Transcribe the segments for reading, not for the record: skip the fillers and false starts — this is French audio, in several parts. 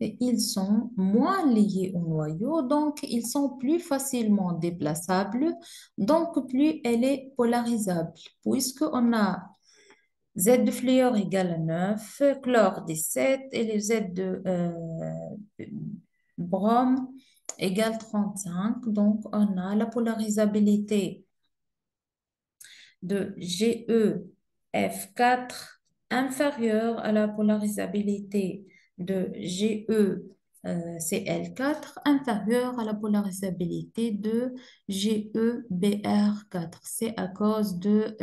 et ils sont moins liés au noyau, donc ils sont plus facilement déplaçables, donc plus elle est polarisable, puisqu'on a Z de fluor égale à 9, chlore 17 et le Z de brome égale 35. Donc, on a la polarisabilité de GeF4 inférieure à la polarisabilité de GeCl4 inférieure à la polarisabilité de GeBr4. C'est à cause de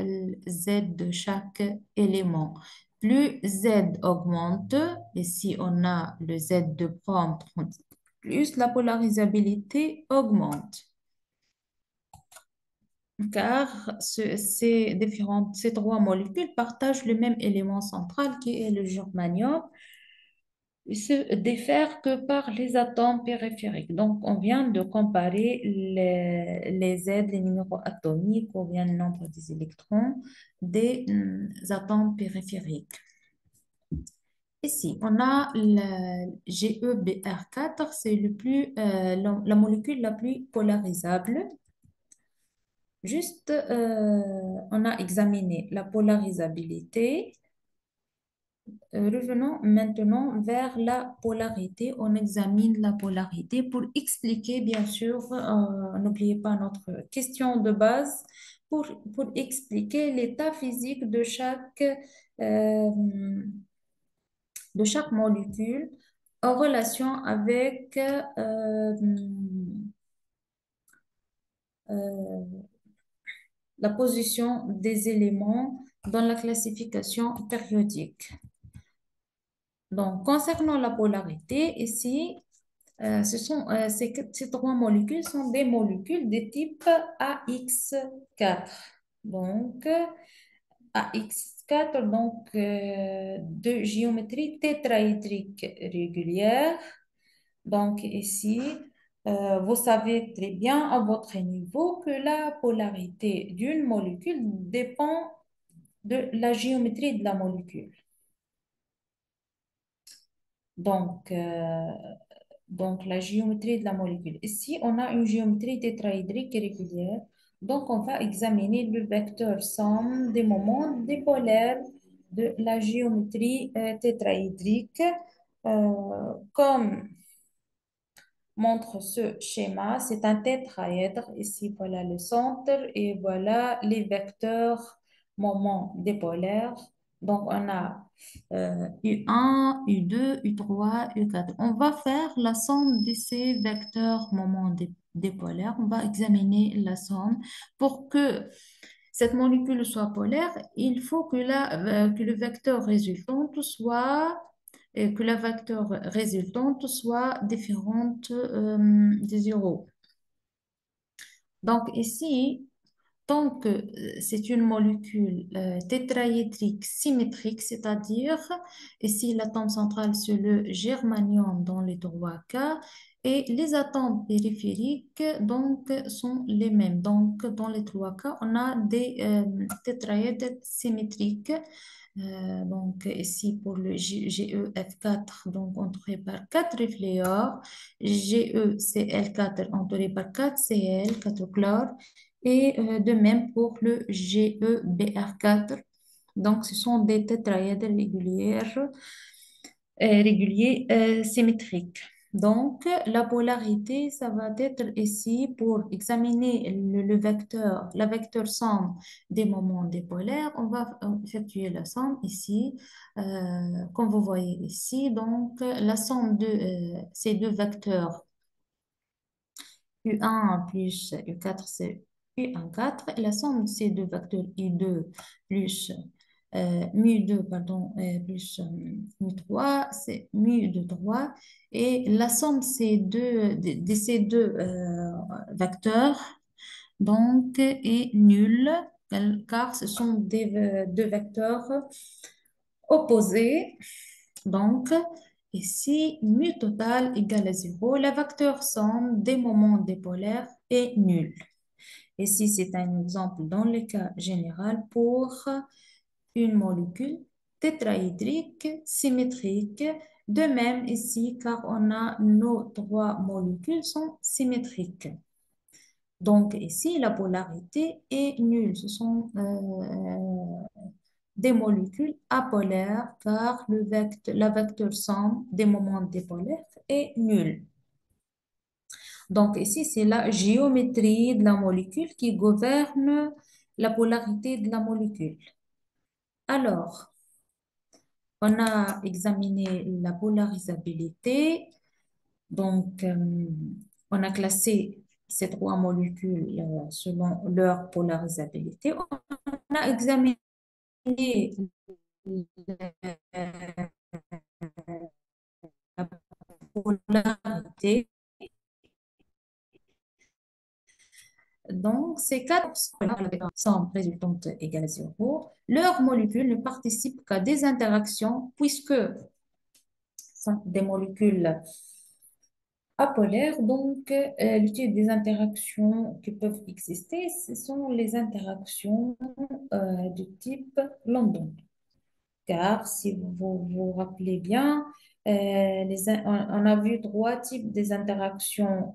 Z de chaque élément. Plus Z augmente, et si on a le Z de brome, plus la polarisabilité augmente car ces trois molécules partagent le même élément central qui est le germanium. Ils se diffèrent que par les atomes périphériques. Donc, on vient de comparer les Z, les numéros atomiques, ou bien le nombre des électrons des atomes périphériques. Ici, on a le GeBr4, c'est la molécule la plus polarisable. Juste, on a examiné la polarisabilité. Revenons maintenant vers la polarité. On examine la polarité pour expliquer, bien sûr, n'oubliez pas notre question de base, pour expliquer l'état physique euh, de chaque molécule en relation avec euh, la position des éléments dans la classification périodique. Donc, concernant la polarité, ici, ces trois molécules sont des molécules de type AX4. Donc, AX4, donc, de géométrie tétraédrique régulière. Donc, ici, vous savez très bien à votre niveau que la polarité d'une molécule dépend de la géométrie de la molécule. Donc, la géométrie de la molécule. Ici, on a une géométrie tétraédrique régulière. Donc, on va examiner le vecteur somme des moments dipolaires de la géométrie tétraédrique. Comme montre ce schéma, c'est un tétraèdre. Ici, voilà le centre et voilà les vecteurs moments dipolaires. Donc, on a U1, U2, U3, U4. On va faire la somme de ces vecteurs moments dipolaires. On va examiner la somme. Pour que cette molécule soit polaire, il faut que le vecteur résultant soit et que la vecteur résultante soit différente de 0. Donc ici, tant que c'est une molécule tétraédrique symétrique, c'est-à-dire ici l'atome central c'est le germanium dans les trois cas et les atomes périphériques donc sont les mêmes. Donc dans les trois cas, on a des tétraèdres symétriques. Donc ici pour le GeF4, donc entouré par 4 fluor, GeCl4 entouré par 4 Cl, 4 chlore, et de même pour le GeBr4. Donc ce sont des tétraèdres réguliers symétriques. Donc, la polarité, ça va être ici pour examiner la vecteur somme des moments dipolaires. On va effectuer la somme ici, comme vous voyez ici. Donc, la somme de ces deux vecteurs U1 plus U4, c'est U14. Et la somme de ces deux vecteurs U2 plus mu2, pardon, plus mu3, c'est mu2 3. Et la somme de ces deux vecteurs donc, est nulle, car ce sont deux vecteurs opposés. Donc, ici, mu total égale à 0, la vecteur somme des moments dipolaires est nulle. Ici, c'est un exemple dans le cas général pour une molécule tétraédrique symétrique De même ici, car on a nos trois molécules sont symétriques. Donc ici, la polarité est nulle. Ce sont des molécules apolaires car la vecteur somme des moments dipolaires est nulle. Donc ici, c'est la géométrie de la molécule qui gouverne la polarité de la molécule. Alors, on a examiné la polarisabilité. Donc, on a classé ces trois molécules selon leur polarisabilité. On a examiné la polarité. Donc, ces quatre sont résultantes égales à zéro. Leurs molécules ne participent qu'à des interactions puisque ce sont des molécules apolaires. Donc, l'étude des interactions qui peuvent exister, ce sont les interactions de type London. Car si vous vous rappelez bien, on a vu trois types des interactions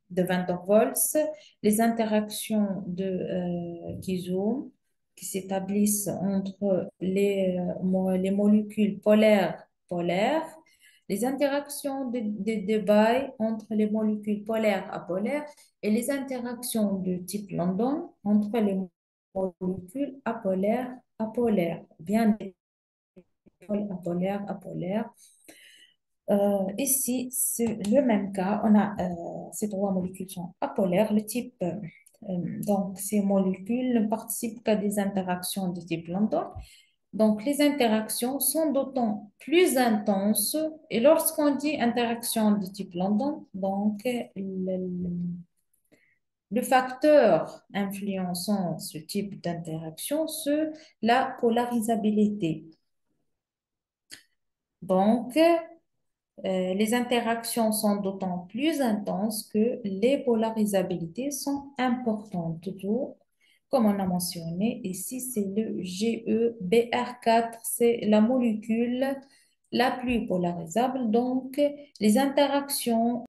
de Van der Waals, les interactions de Kizoom qui s'établissent entre les molécules polaires, les interactions de Debye entre les molécules polaires apolaires et les interactions de type London entre les molécules apolaires, bien des apolaires. Ici, c'est le même cas. On a ces trois molécules sont apolaires. Le type, donc, ces molécules ne participent qu'à des interactions de type London. Donc, les interactions sont d'autant plus intenses. Et lorsqu'on dit interaction de type London, donc, le facteur influençant ce type d'interaction, c'est la polarisabilité. Donc, les interactions sont d'autant plus intenses que les polarisabilités sont importantes. Toujours, comme on a mentionné, ici, c'est le GeBr4, c'est la molécule la plus polarisable. Donc, les interactions